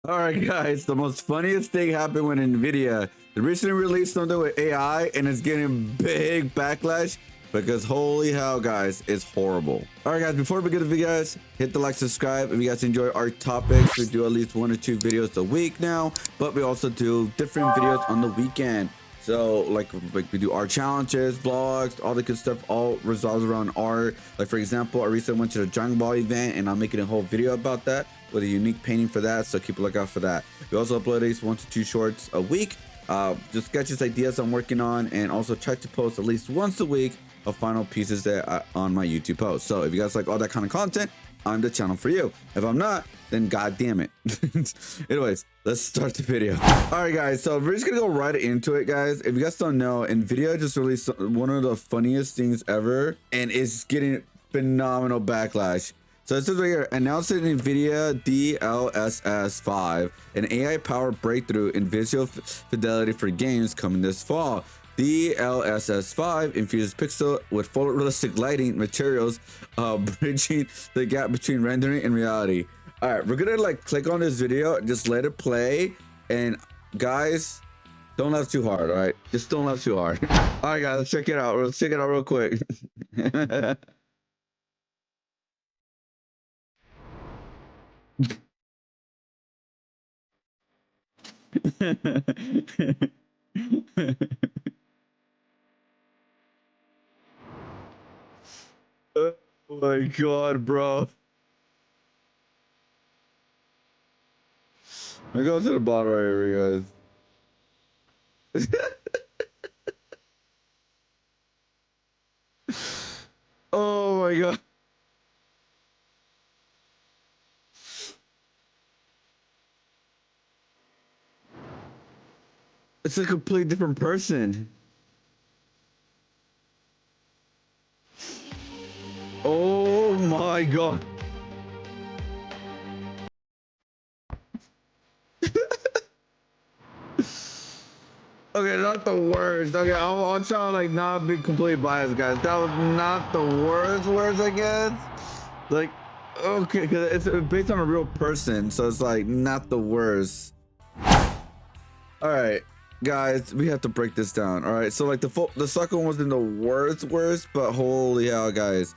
All right, guys, the most funniest thing happened when NVIDIA they recently released something with AI and it's getting big backlash because holy hell, guys, it's horrible. All right, guys, before we begin the video, guys, hit the like, subscribe. If you guys enjoy our topics, we do at least 1 or 2 videos a week now, but we also do different videos on the weekend. So like we do our challenges, vlogs, all the good stuff, all revolves around art. Like for example, I recently went to the JonnyboiG event and I'm making a whole video about that with a unique painting for that. So keep a lookout for that. We also upload at least 1 to 2 shorts a week. Just sketches, ideas I'm working on, and also try to post at least once a week of final pieces that on my YouTube post. So if you guys like all that kind of content, I'm the channel for you. If I'm not, then god damn it. Anyways, let's start the video. All right, guys, so we're just gonna go right into it, guys. If you guys don't know, NVIDIA just released one of the funniest things ever, and it's getting phenomenal backlash. So it says right here, announcing NVIDIA DLSS 5, an AI-powered breakthrough in visual fidelity for games coming this fall. DLSS 5 infuses pixel with photorealistic lighting materials, bridging the gap between rendering and reality. All right, we're gonna like click on this video and just let it play. And guys, don't laugh too hard, all right? Just don't laugh too hard. All right, guys, let's check it out. Let's check it out real quick. Oh my god, bro. I go to the bottom right here, guys. Oh my god. It's a completely different person. Oh my god. Okay, not the worst. Okay, I'm trying to like not be completely biased, guys. That was not the worst, I guess. Like, okay, because it's based on a real person, so it's like not the worst. All right, guys, we have to break this down. All right, so like the second one wasn't the worst, but holy hell, guys,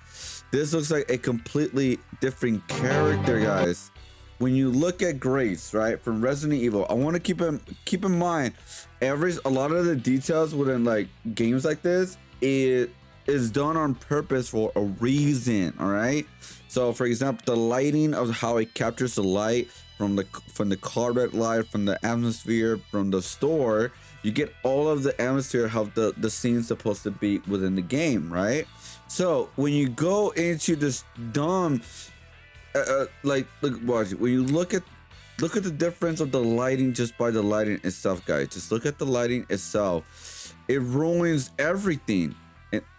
this looks like a completely different character, guys. When you look at Grace, right, from Resident Evil, I want to keep in mind a lot of the details within like games like this, it is done on purpose for a reason. All right, so for example, the lighting of how it captures the light from the carpet light, from the atmosphere, from the store, you get all of the atmosphere how the scene's supposed to be within the game, right? So when you go into this dumb like watch it. When you look at the difference of the lighting just by the lighting itself, guys, just look at the lighting itself. It ruins everything.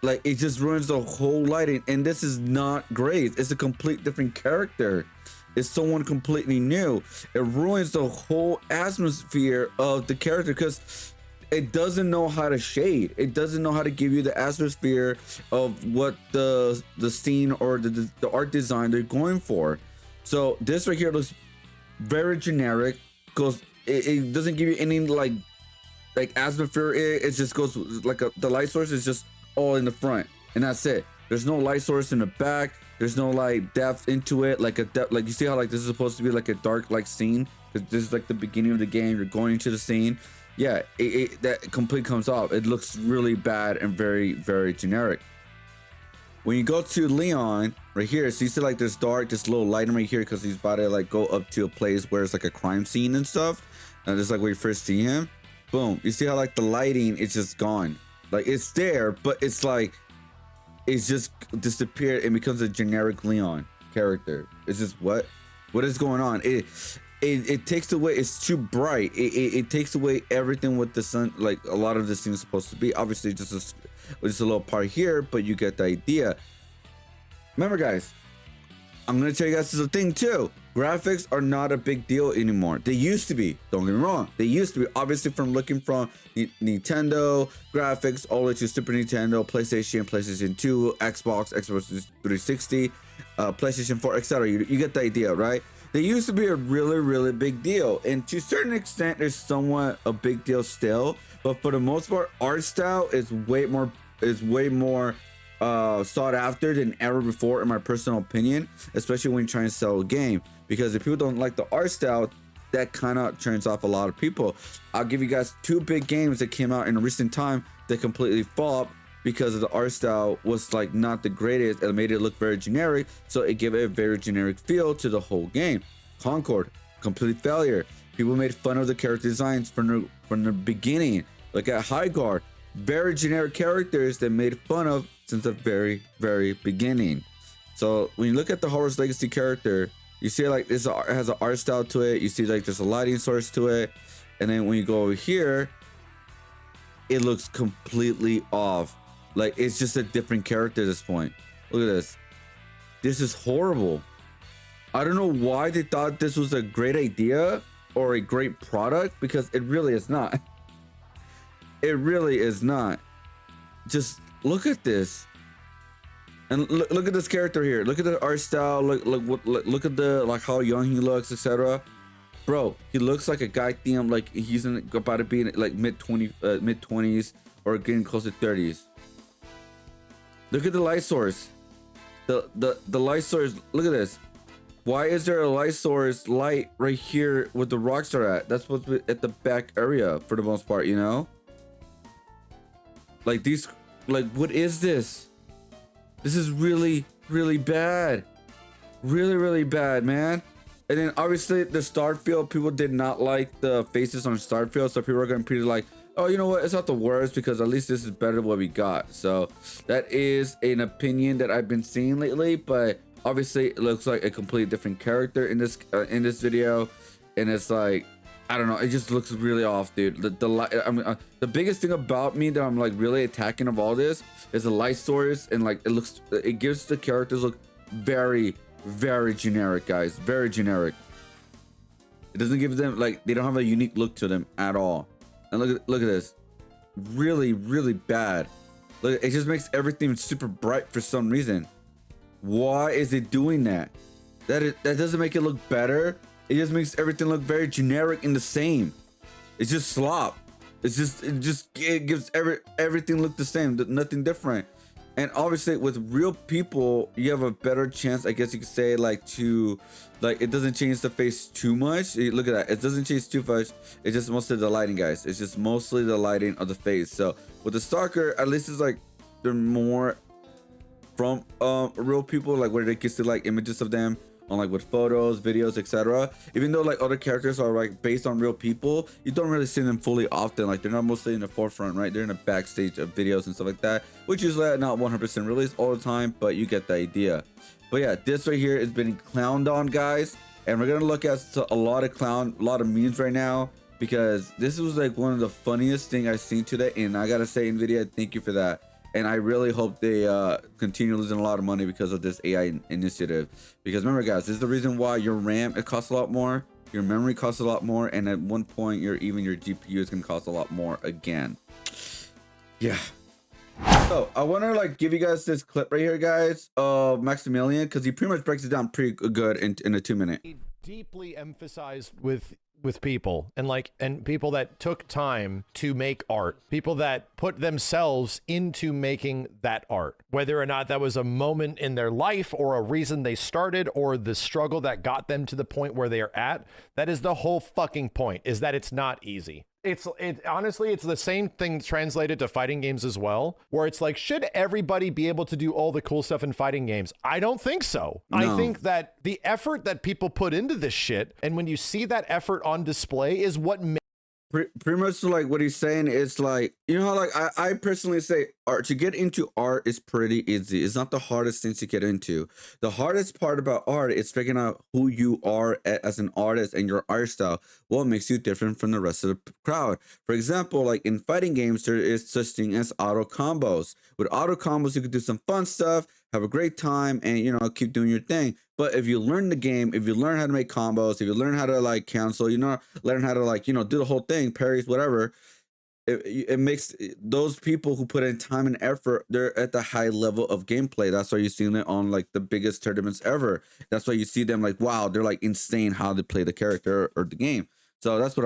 Like it just ruins the whole lighting, and this is not great. It's a complete different character. It's someone completely new. It ruins the whole atmosphere of the character because it doesn't know how to shade. It doesn't know how to give you the atmosphere of what the scene or the art design they're going for. So this right here looks very generic because it doesn't give you any like atmosphere. It just goes like the light source is just all in the front, and that's it. There's no light source in the back. There's no like depth into it, like like you see how like this is supposed to be like a dark like scene because this is like the beginning of the game. You're going into the scene. Yeah, that completely comes off. It looks really bad and very, very generic. When you go to Leon right here, so you see like this dark, this little lighting right here because he's about to like go up to a place where it's like a crime scene and stuff. And this is like where you first see him. Boom. You see how like the lighting is just gone. Like it's there, but it's like it's just disappeared and becomes a generic Leon character. It's just what is going on? It takes away. It's too bright. It takes away everything with the sun. Like a lot of this thing is supposed to be. Obviously, just a little part here, but you get the idea. Remember, guys, I'm gonna tell you guys this is a thing too. Graphics are not a big deal anymore. They used to be. Don't get me wrong. They used to be. Obviously, from looking from Nintendo graphics all the way to Super Nintendo, PlayStation 2, Xbox 360, PlayStation 4, etc. You get the idea, right? they used to be a really, really big deal. And to a certain extent, they're somewhat a big deal still. But for the most part, art style is way more sought after than ever before, in my personal opinion, especially when you're trying to sell a game. Because if people don't like the art style, that kind of turns off a lot of people. I'll give you guys 2 big games that came out in a recent time that completely flopped because of the art style was like not the greatest. It made it look very generic, so it gave it a very generic feel to the whole game. Concord, complete failure. People made fun of the character designs from the beginning. Look at High Guard, very generic characters that made fun of since the very, very beginning. So when you look at the Hogwarts Legacy character, you see like this has an art style to it. You see like there's a lighting source to it. And then when you go over here, it looks completely off. Like it's just a different character at this point. Look at this. This is horrible. I don't know why they thought this was a great idea or a great product, because it really is not. It really is not. Just look at this. And look at this character here. Look at the art style. Look at the like how young he looks, etc. Bro, he looks like a guy like he's about to be in like mid 20s or getting close to 30s. Look at the light source. The light source. Look at this. Why is there a light source light right here where the rocks are at? That's supposed to be at the back area for the most part, you know? Like these, like what is this? This is really, really bad. Really, really bad, man. And then obviously the Starfield, people did not like the faces on Starfield, so people are going to be like, oh, you know what? It's not the worst because at least this is better than what we got. So that is an opinion that I've been seeing lately, but obviously it looks like a completely different character in this video, and it's like, I don't know, it just looks really off, dude. The biggest thing about me that I'm like really attacking of all this is the light source, and like it gives the characters look very, very generic, guys. Very generic. It doesn't give them like, they don't have a unique look to them at all. And look at this, really, really bad. Look, it just makes everything super bright for some reason. Why is it doing that? That doesn't make it look better. It just makes everything look very generic and the same. It's just slop. It gives everything look the same, nothing different. And obviously with real people, you have a better chance, I guess you could say, like it doesn't change the face too much. Look at that, it doesn't change too much. It's just mostly the lighting, guys. It's just mostly the lighting of the face. So with the Stalker, at least it's like they're more from real people, like where they get to like images of them on like with photos, videos, etc. Even though like other characters are like based on real people, you don't really see them fully often. Like they're not mostly in the forefront, right? They're in the backstage of videos and stuff like that, which is not 100% released all the time, but you get the idea. But yeah, this right here is being clowned on, guys, and we're gonna look at a lot of memes right now, because this was like one of the funniest thing I've seen today, and I gotta say, NVIDIA, thank you for that. And I really hope they continue losing a lot of money because of this AI initiative. Because remember, guys, this is the reason why your RAM, it costs a lot more, your memory costs a lot more, and at one point, even your GPU is going to cost a lot more again. Yeah. So I want to like give you guys this clip right here, guys, of Maximilian, because he pretty much breaks it down pretty good in a 2-minute. Deeply emphasized with people, and people that took time to make art, people that put themselves into making that art, whether or not that was a moment in their life or a reason they started or the struggle that got them to the point where they are at. That is the whole fucking point, is that it's not easy. Honestly, it's the same thing translated to fighting games as well, where it's like, should everybody be able to do all the cool stuff in fighting games? I don't think so. No. I think that the effort that people put into this shit, and when you see that effort on display, is what makes pretty much like what he's saying is like, you know how like I personally say art, to get into art is pretty easy. It's not the hardest thing to get into. The hardest part about art is figuring out who you are as an artist and your art style, what makes you different from the rest of the crowd. For example, like in fighting games, there is such thing as auto combos. With auto combos, you could do some fun stuff, have a great time, and you know, keep doing your thing. But if you learn the game, if you learn how to make combos, if you learn how to like cancel, you know, learn how to like, you know, do the whole thing, parries, whatever, it makes those people who put in time and effort, they're at the high level of gameplay. That's why you're seeing it on like the biggest tournaments ever. That's why you see them like, wow, they're like insane how they play the character or the game. So that's what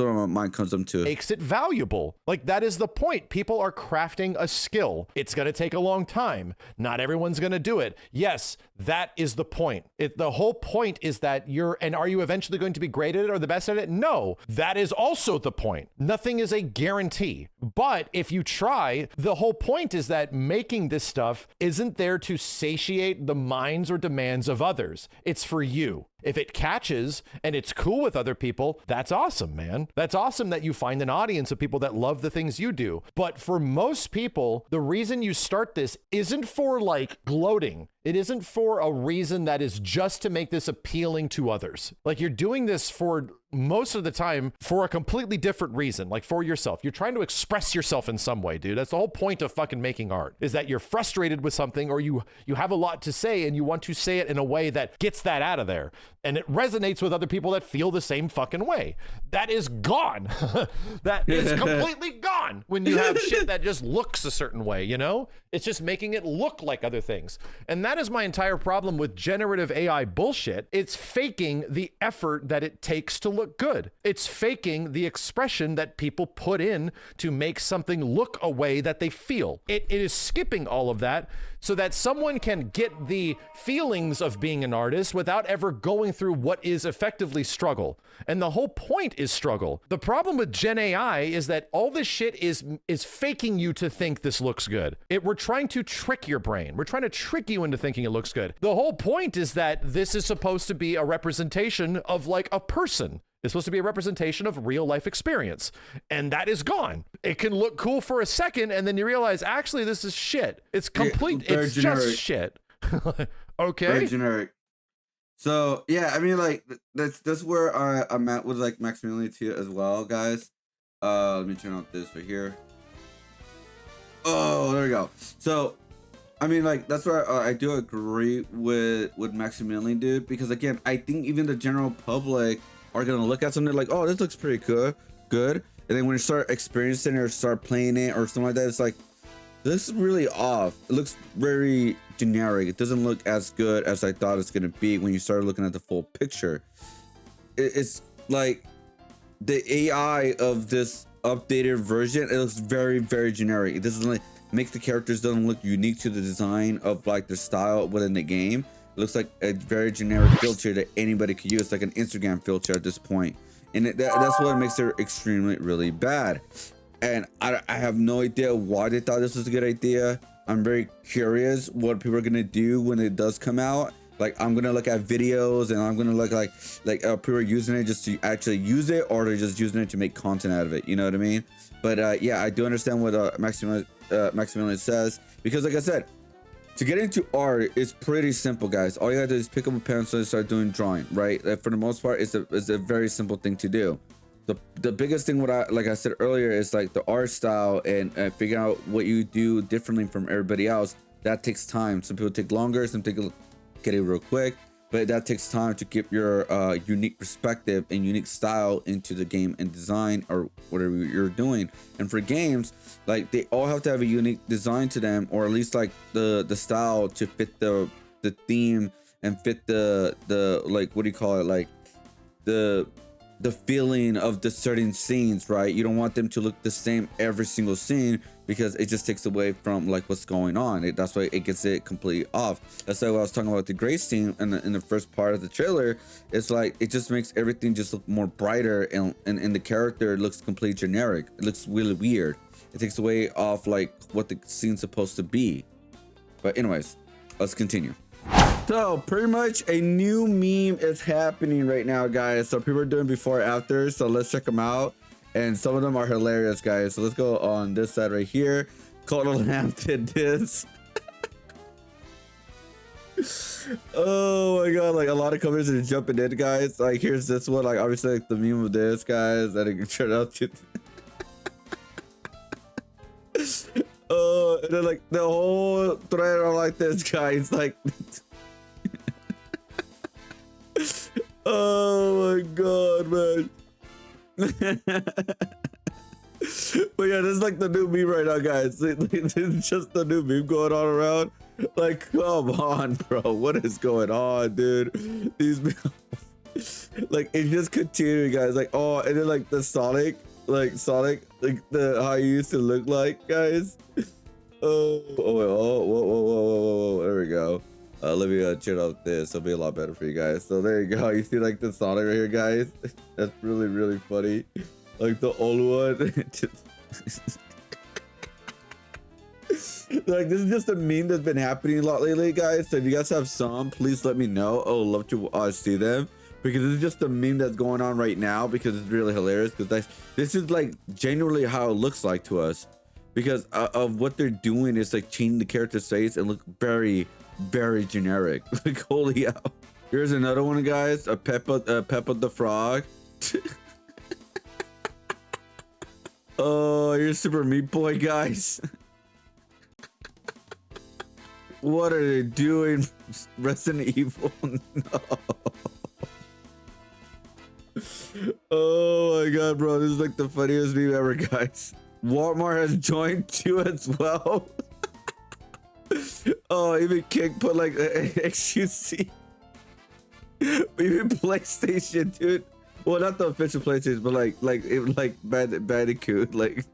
my mind comes up to. Makes it valuable. Like, that is the point. People are crafting a skill. It's going to take a long time. Not everyone's going to do it. Yes, that is the point. The whole point is that are you eventually going to be great at it or the best at it? No, that is also the point. Nothing is a guarantee. But if you try, the whole point is that making this stuff isn't there to satiate the minds or demands of others. It's for you. If it catches and it's cool with other people, that's awesome, man. That's awesome that you find an audience of people that love the things you do. But for most people, the reason you start this isn't for like gloating. It isn't for a reason that is just to make this appealing to others. Like, you're doing this for most of the time for a completely different reason, like for yourself. You're trying to express yourself in some way, dude. That's the whole point of fucking making art, is that you're frustrated with something, or you have a lot to say and you want to say it in a way that gets that out of there. And it resonates with other people that feel the same fucking way. That is gone. That is completely gone when you have shit that just looks a certain way, you know? It's just making it look like other things. And that is my entire problem with generative AI bullshit. It's faking the effort that it takes to look good. It's faking the expression that people put in to make something look a way that they feel. It is skipping all of that so that someone can get the feelings of being an artist without ever going through what is effectively struggle. And the whole point is struggle. The problem with Gen AI is that all this shit is faking you to think this looks good. We're trying to trick your brain. We're trying to trick you into thinking it looks good. The whole point is that this is supposed to be a representation of like a person. It's supposed to be a representation of real life experience. And that is gone. It can look cool for a second, and then you realize, actually, this is shit. It's complete. It's generic. Just shit. Okay. Very generic. So yeah, I mean, like that's where I'm at with like Maximilian too as well, guys. Let me turn off this right here. Oh, there we go. So, I mean, like that's where I do agree with Maximilian, dude, because again, I think even the general public are gonna look at something like, oh, this looks pretty good, and then when you start experiencing it or start playing it or something like that, it's like, this is really off. It looks very generic. It doesn't look as good as I thought it's gonna be when you start looking at the full picture. It's like the AI of this updated version, it looks very, very generic. It doesn't like make the characters doesn't look unique to the design of like the style within the game. It looks like a very generic filter that anybody could use, like an Instagram filter at this point. And that's what makes it extremely, really bad. And I have no idea why they thought this was a good idea. I'm very curious what people are gonna do when it does come out. Like, I'm gonna look at videos and I'm gonna look like people are using it just to actually use it, or they're just using it to make content out of it. You know what I mean? But yeah, I do understand what Maximilian says, because like I said, to get into art is pretty simple, guys. All you gotta do is pick up a pencil and start doing drawing, right? For the most part, it's a very simple thing to do. The biggest thing, like I said earlier, is like the art style and figuring out what you do differently from everybody else. That takes time. Some people take longer, some people get it real quick, but that takes time to get your unique perspective and unique style into the game and design or whatever you're doing. And for games, like, they all have to have a unique design to them, or at least like the style to fit the theme and fit the like, what do you call it, like the feeling of the certain scenes, right? You don't want them to look the same every single scene, because it just takes away from like what's going on. That's why it gets it completely off. That's why I was talking about the gray scene in the first part of the trailer. It's like it just makes everything just look more brighter, and the character looks completely generic. It looks really weird. It takes away off like what the scene's supposed to be. But anyways, let's continue. So pretty much a new meme is happening right now, guys. So people are doing before after, so let's check them out. And some of them are hilarious, guys. So let's go on this side right here. Cold Lamb did this. Oh my god, like a lot of comments are jumping in, guys. Like, here's this one, like obviously like the meme of this, guys, that it turned out to oh, and then like the whole thread are like this, guys, like oh my god, man. But yeah, this is like the new meme right now, guys. It's just the new meme going on around. Like, come on, bro. What is going on, dude? These like it's just continuing, guys. Like, oh, and then like the Sonic, like the how he used to look like, guys. Oh, wait, oh, whoa. There we go. Let me check out this. It'll be a lot better for you guys. So there you go. You see like the Sonic right here, guys. That's really funny. Like the old one. Like this is just a meme that's been happening a lot lately, guys. So if you guys have some, please let me know. I would love to see them, because this is just a meme that's going on right now, because it's really hilarious. Because this is like genuinely how it looks like to us, because of what they're doing is like changing the character's face and look very generic. Like, holy hell. Here's another one, guys. A Peppa the Frog. Oh, here's Super Meat Boy, guys. What are they doing? Resident Evil? No. Oh my god, bro. This is like the funniest meme ever, guys. Walmart has joined too as well. Oh, even Kick put like XQC. Even PlayStation, dude. Well, not the official PlayStation, but like Bandicoot, like.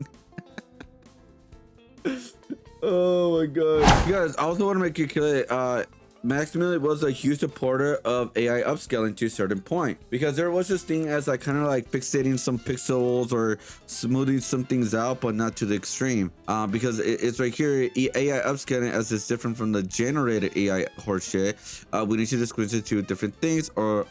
Oh my god, you guys. I also want to make it clear. Maximilian was a huge supporter of AI upscaling to a certain point, because there was this thing as like kind of like fixating some pixels or smoothing some things out, but not to the extreme. Because it's right here, AI upscaling as it's different from the generated AI horseshit. We need to distinguish the two different things, or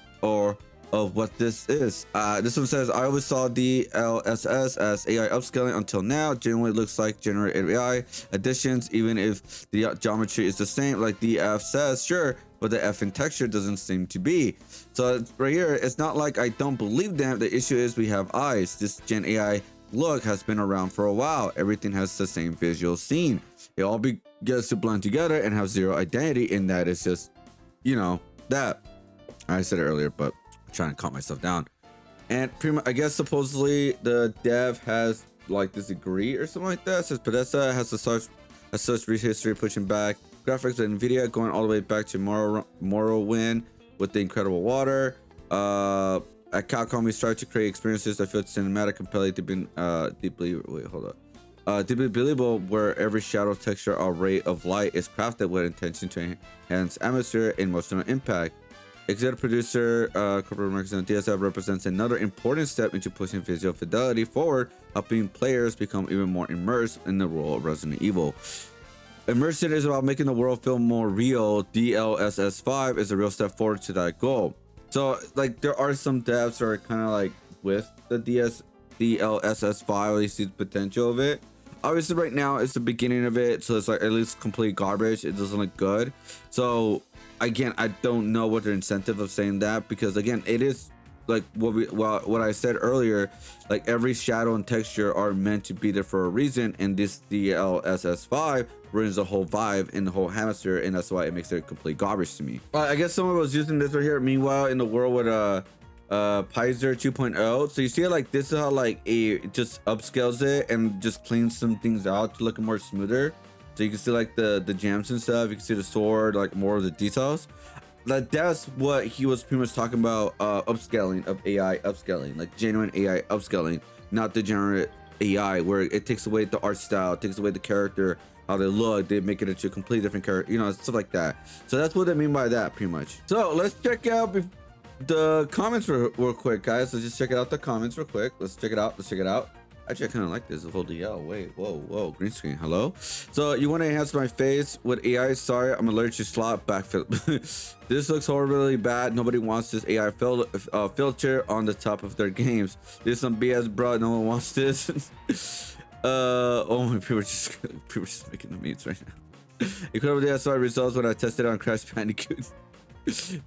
of what this is. This one says, I always saw DLSS as AI upscaling until now. Generally looks like generated AI additions, even if the geometry is the same. Like the F says, sure, but the F in texture doesn't seem to be. So right here, it's not like I don't believe them. The issue is we have eyes. This Gen AI look has been around for a while. Everything has the same visual scene. It all gets to blend together and have zero identity, and that is just, you know, that. I said it earlier, but trying to calm myself down. And pretty much, I guess supposedly the dev has like this degree or something like that. It says Podesta has a such rich history pushing back graphics with NVIDIA, going all the way back to Morrowind with the incredible water. At Capcom, we started to create experiences that feel cinematic, compelling, deeply believable, where every shadow, texture, or ray of light is crafted with intention to enhance atmosphere and emotional impact. Executive producer, corporate marketing DSF represents another important step into pushing visual fidelity forward, helping players become even more immersed in the world of Resident Evil. Immersion is about making the world feel more real. DLSS 5 is a real step forward to that goal. So, like, there are some devs that are kind of like with the DLSS 5, at least see the potential of it. Obviously, right now it's the beginning of it, so it's like at least complete garbage. It doesn't look good. So again, I don't know what the incentive of saying that, because again, it is like what I said earlier, like every shadow and texture are meant to be there for a reason, and this DLSS 5 ruins the whole vibe in the whole hemisphere, and that's why it makes it complete garbage to me. I guess someone was using this right here. Meanwhile, in the world with Pizer 2.0, so you see like this is how like it just upscales it and just cleans some things out to look more smoother. So you can see like the gems and stuff. You can see the sword, like more of the details. That's what he was pretty much talking about, upscaling of AI upscaling, like genuine AI upscaling, not the generate AI where it takes away the art style, takes away the character, how they look, they make it into a completely different character, you know, stuff like that. So that's what I mean by that, pretty much. So let's check out the comments real quick, guys. Let's just check out the comments real quick. Let's check it out. Actually, I kind of like this. Whole DL. Wait, whoa, green screen. Hello. So you want to enhance my face with AI? Sorry, I'm allergic to slot backfill. This looks horribly bad. Nobody wants this AI filter on the top of their games. This is some BS, bro. No one wants this. Oh my, people are just making the memes right now. Incredible DSLR results when I tested it on Crash Bandicoot.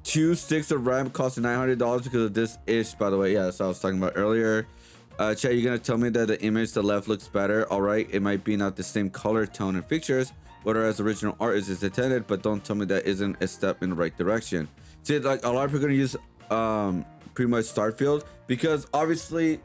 2 sticks of RAM cost $900 because of this ish, by the way. Yeah, that's what I was talking about earlier. Chat, you're gonna tell me that the image to the left looks better? All right, it might be not the same color, tone, and features, whereas original art is intended, but don't tell me that isn't a step in the right direction. See, like a lot of people are gonna use pretty much Starfield, because obviously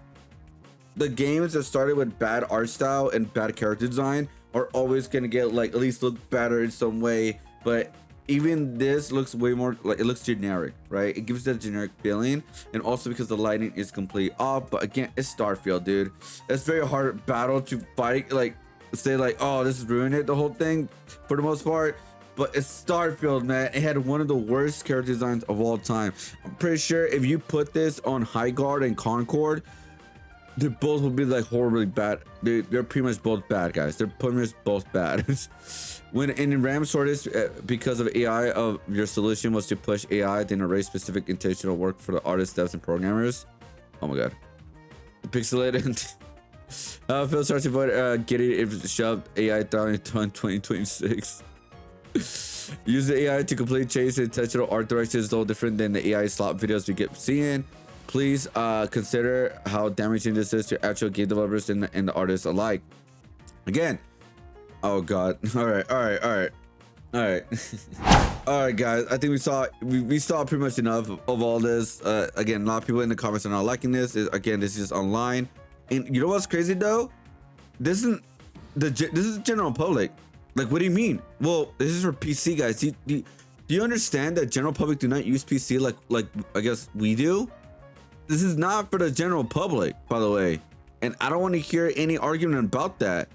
the games that started with bad art style and bad character design are always gonna get like at least look better in some way. But even this looks way more like, it looks generic, right? It gives that generic feeling, and also because the lighting is completely off. But again, it's Starfield, dude. It's very hard battle to fight, like say like, oh, this is ruining it, the whole thing for the most part. But it's Starfield, man. It had one of the worst character designs of all time. I'm pretty sure if you put this on High Guard and Concord, they both will be like horribly bad. They're pretty much both bad, guys. They're pretty much both bad. When in Ram Sortis, because of AI, of your solution was to push AI, then erase specific intentional work for the artists, devs, and programmers. Oh my god. Pixelated. Phil starts to avoid getting it shoved AI down in 2026. Use the AI to completely change the intentional art direction is a little different than the AI slop videos we get seeing. Please consider how damaging this is to actual game developers and the artists alike. Again, oh god. All right, guys. I think we saw pretty much enough of all this. Again, a lot of people in the comments are not liking this. Again, this is just online, and you know what's crazy though? This is the general public. Like, what do you mean? Well, this is for PC guys. Do you understand that general public do not use PC like I guess we do? This is not for the general public, by the way. And I don't want to hear any argument about that.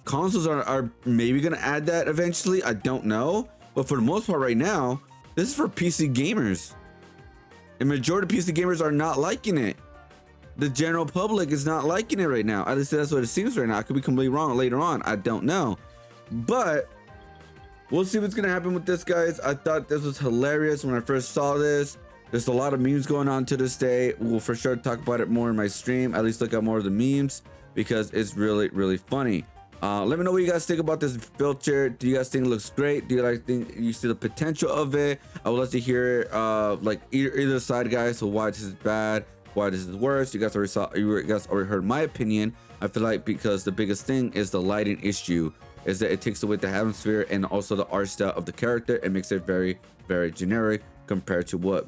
Consoles are maybe going to add that eventually. I don't know. But for the most part right now, this is for PC gamers. And majority of PC gamers are not liking it. The general public is not liking it right now. At least that's what it seems right now. I could be completely wrong later on. I don't know. But we'll see what's going to happen with this, guys. I thought this was hilarious when I first saw this. There's a lot of memes going on to this day. We'll for sure talk about it more in my stream. At least look at more of the memes because it's really, really funny. Let me know what you guys think about this filter. Do you guys think it looks great? Do you think you see the potential of it? I would love to hear like either side, guys. So why this is bad, why this is worse. You guys already heard my opinion. I feel like because the biggest thing is the lighting issue, is that it takes away the atmosphere and also the art style of the character and makes it very, very generic compared to what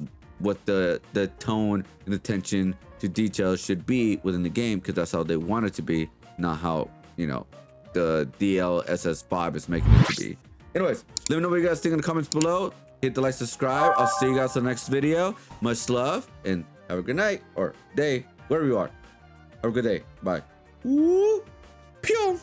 the tone and attention to detail should be within the game, because that's how they want it to be, not how, you know, the DLSS 5 is making it to be. Anyways, let me know what you guys think in the comments below. Hit the like, subscribe. I'll see you guys in the next video. Much love and have a good night or day, wherever you are. Have a good day. Bye. Woo! Pew!